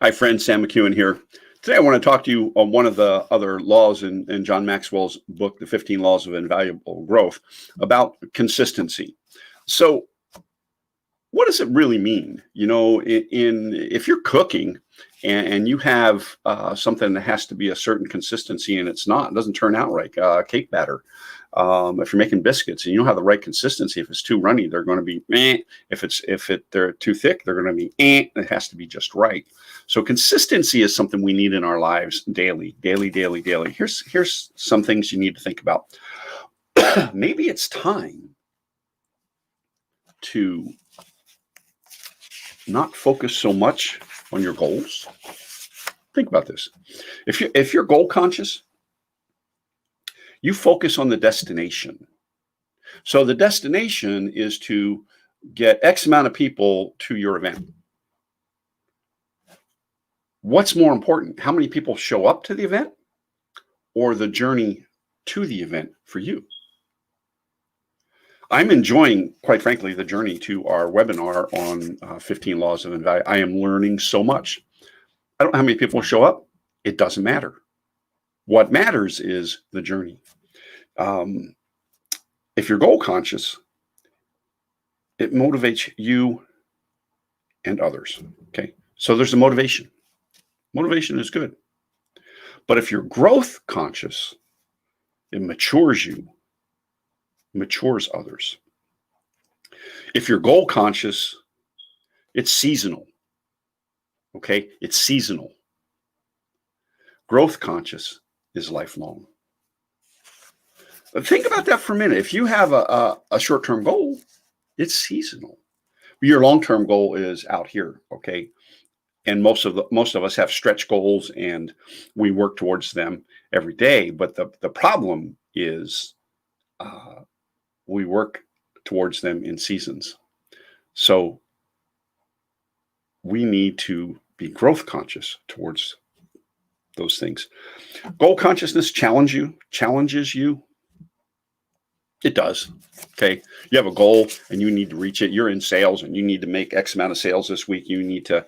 Hi, friends. Sam McEwen here. Today, I want to talk to you on one of the other laws in John Maxwell's book, The 15 Laws of Invaluable Growth, about consistency. So, what does it really mean? You know, if you're cooking and you have something that has to be a certain consistency and it doesn't turn out right, cake batter. If you're making biscuits and you don't have the right consistency, if it's too runny, they're going to be meh. They're too thick, they're going to be eh. It has to be just right. So consistency is something we need in our lives daily. Here's some things you need to think about. Maybe it's time to not focus so much on your goals. Think about this. If you're goal conscious, you focus on the destination. So the destination is to get X amount of people to your event. What's more important? How many people show up to the event or the journey to the event for you? I'm enjoying, quite frankly, the journey to our webinar on 15 Laws of Invaluable. I am learning so much. I don't know how many people show up. It doesn't matter. What matters is the journey. If you're goal conscious, it motivates you and others. Okay. So there's a motivation. Motivation is good. But if you're growth conscious, it matures you, matures others. If you're goal conscious, it's seasonal. Okay. It's seasonal. Growth conscious is lifelong. Think about that for a minute. If you have a short-term goal, it's seasonal. Your long-term goal is out here, okay? And most of us have stretch goals, and we work towards them every day. But the problem is we work towards them in seasons. So we need to be growth conscious towards those things. Goal consciousness challenges you. It does. Okay. You have a goal and you need to reach it. You're in sales and you need to make X amount of sales this week. You need to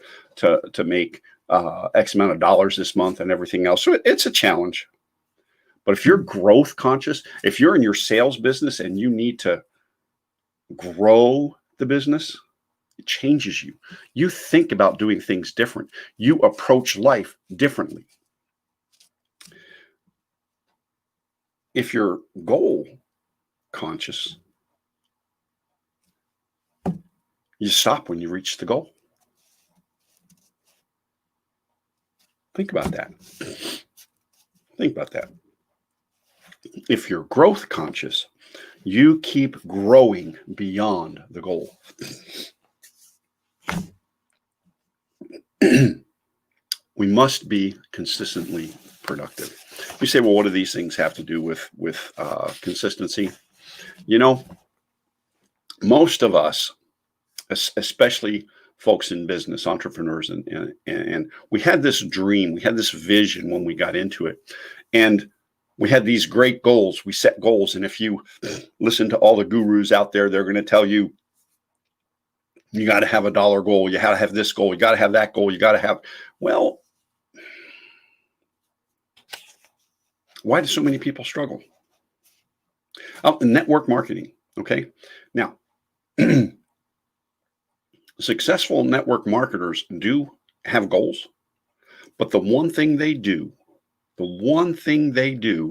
make X amount of dollars this month and everything else. So it's a challenge. But if you're growth conscious, if you're in your sales business and you need to grow the business, it changes you. You think about doing things different. You approach life differently. If you're goal conscious, you stop when you reach the goal. Think about that. Think about that. If you're growth conscious, you keep growing beyond the goal. We must be consistently productive. You say, well, what do these things have to do with consistency? You know, most of us, especially folks in business, entrepreneurs, and we had this dream, we had this vision when we got into it, and we had these great goals. We set goals, and if you listen to all the gurus out there, they're going to tell you, you got to have a dollar goal, you got to have this goal, you got to have that goal, you got to have, well, why do so many people struggle? Network marketing. Okay. Now, successful network marketers do have goals, but the one thing they do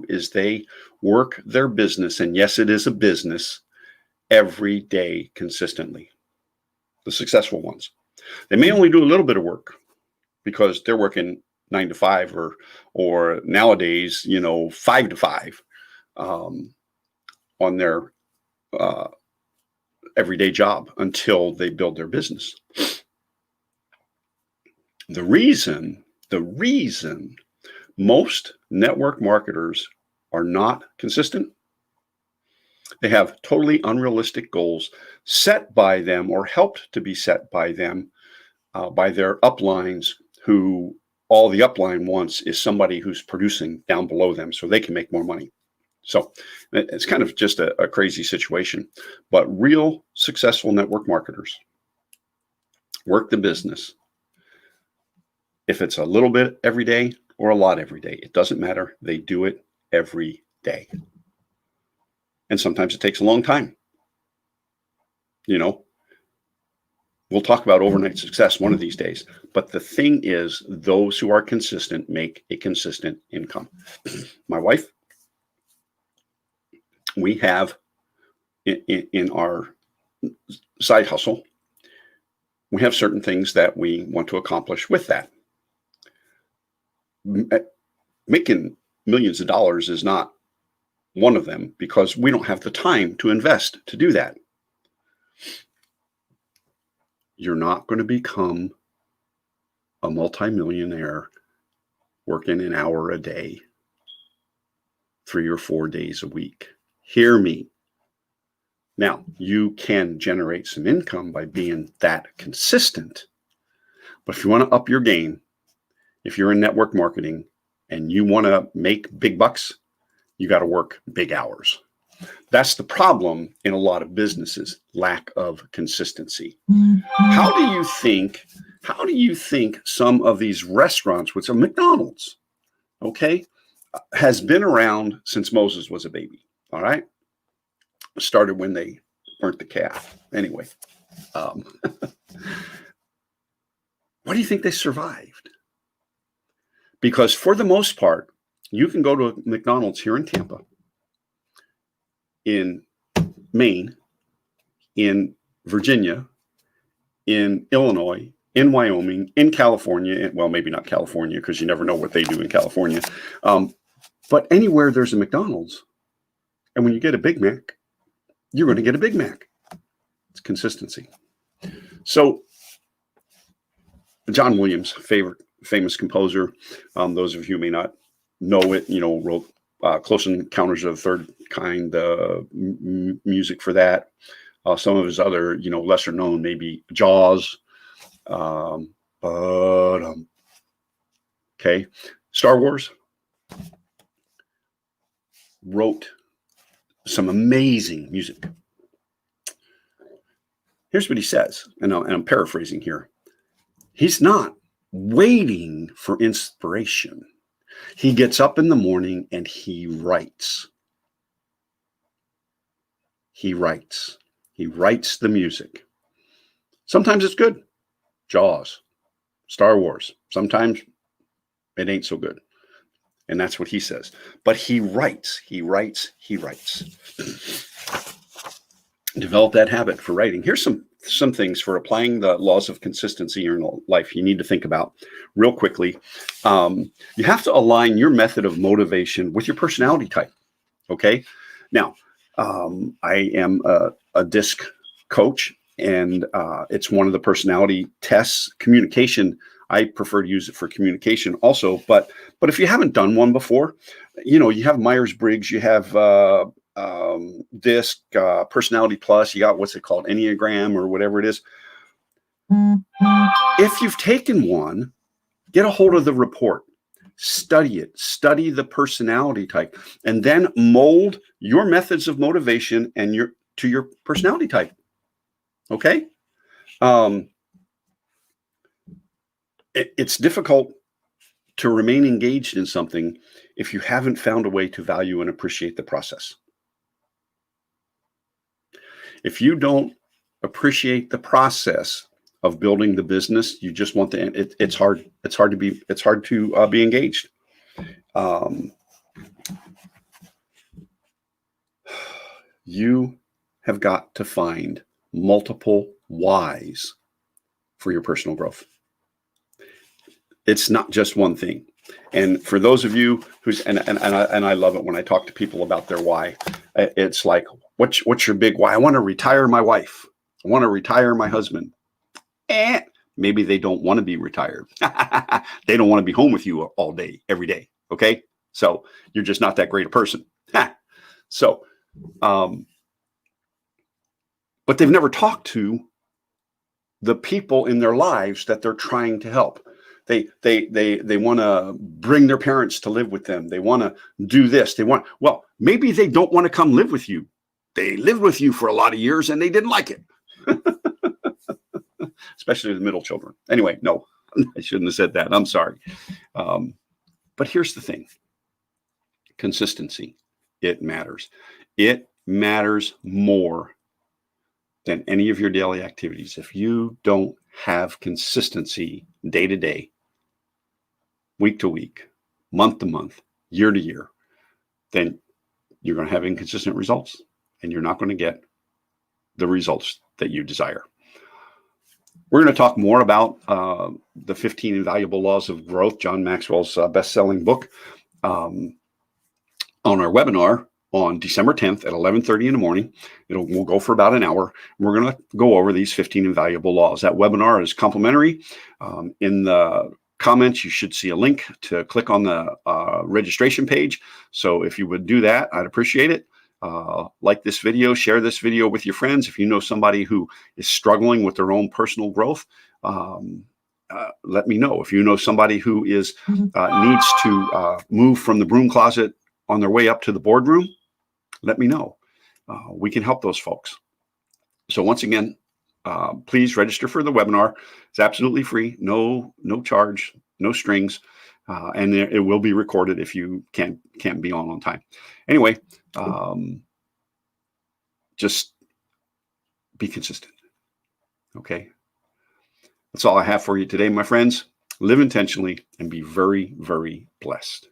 is they work their business. And yes, it is a business every day consistently. The successful ones, they may only do a little bit of work because they're working 9 to 5 or nowadays, 5 to 5 on their everyday job until they build their business. The reason most network marketers are not consistent, they have totally unrealistic goals set by them or helped to be set by them by their uplines, who all the upline wants is somebody who's producing down below them so they can make more money. So it's kind of just a crazy situation. But real successful network marketers work the business. If it's a little bit every day or a lot every day, it doesn't matter. They do it every day. And sometimes it takes a long time. You know, we'll talk about overnight success one of these days. But the thing is, those who are consistent make a consistent income. My wife, we have in our side hustle, we have certain things that we want to accomplish with that. Making millions of dollars is not one of them because we don't have the time to invest to do that. You're not going to become a multimillionaire working an hour a day, 3 or 4 days a week. Hear me. Now, you can generate some income by being that consistent. But if you want to up your game, if you're in network marketing and you want to make big bucks, you got to work big hours. That's the problem in a lot of businesses, lack of consistency. How do you think some of these restaurants, which are McDonald's, okay, has been around since Moses was a baby, all right? Started when they burnt the calf. Anyway, why do you think they survived? Because for the most part, you can go to a McDonald's here in Tampa, in Maine, in Virginia, in Illinois, in Wyoming, in California. Well, maybe not California because you never know what they do in California. But anywhere there's a McDonald's, and when you get a Big Mac, you're going to get a Big Mac. It's consistency. So John Williams, famous composer. Those of you who may not know it, wrote Close Encounters of the Third Kind, music for that. Some of his other, lesser known, maybe Jaws. Okay. Star Wars wrote some amazing music. Here's what he says, and I'm paraphrasing here. He's not waiting for inspiration. He gets up in the morning and he writes. He writes the music. Sometimes it's good. Jaws, Star Wars. Sometimes it ain't so good. And that's what he says. But he writes. Develop that habit for writing. Here's some things for applying the laws of consistency in your life you need to think about real quickly. You have to align your method of motivation with your personality type. Okay. Now, I am a DISC coach, and it's one of the personality tests. Communication, I prefer to use it for communication also. But if you haven't done one before, you have Myers-Briggs, you have DISC, Personality Plus, you got what's it called, Enneagram or whatever it is. If you've taken one, get a hold of the report, study it, study the personality type, and then mold your methods of motivation and to your personality type. Okay. It's difficult to remain engaged in something if you haven't found a way to value and appreciate the process. If you don't appreciate the process of building the business, you just want it's hard to be engaged. You have got to find multiple whys for your personal growth. It's not just one thing. And for those of you and I love it when I talk to people about their why. It's like, what's your big why? I want to retire my wife. I want to retire my husband. Maybe they don't want to be retired. They don't want to be home with you all day, every day. Okay. So you're just not that great a person. So, but they've never talked to the people in their lives that they're trying to help. They want to bring their parents to live with them. They want to do this. Maybe they don't want to come live with you. They lived with you for a lot of years and they didn't like it. especially the middle children. Anyway, no, I shouldn't have said that. I'm sorry. But here's the thing. Consistency. It matters. It matters more than any of your daily activities. If you don't have consistency day to day, week to week, month to month, year to year, then you're going to have inconsistent results and you're not going to get the results that you desire. We're going to talk more about the 15 Invaluable Laws of Growth, John Maxwell's best-selling book, on our webinar on December 10th at 11:30 in the morning. We'll go for about an hour. We're going to go over these 15 invaluable laws. That webinar is complimentary. In the comments, you should see a link to click on the registration page. So if you would do that, I'd appreciate it. Like this video, share this video with your friends. If you know somebody who is struggling with their own personal growth, let me know. If you know somebody who is needs to move from the broom closet on their way up to the boardroom, let me know. We can help those folks. So once again, please register for the webinar. It's absolutely free, no charge, no strings, and it will be recorded if you can't be on time. Anyway, just be consistent. Okay, that's all I have for you today, my friends. Live intentionally and be very, very blessed.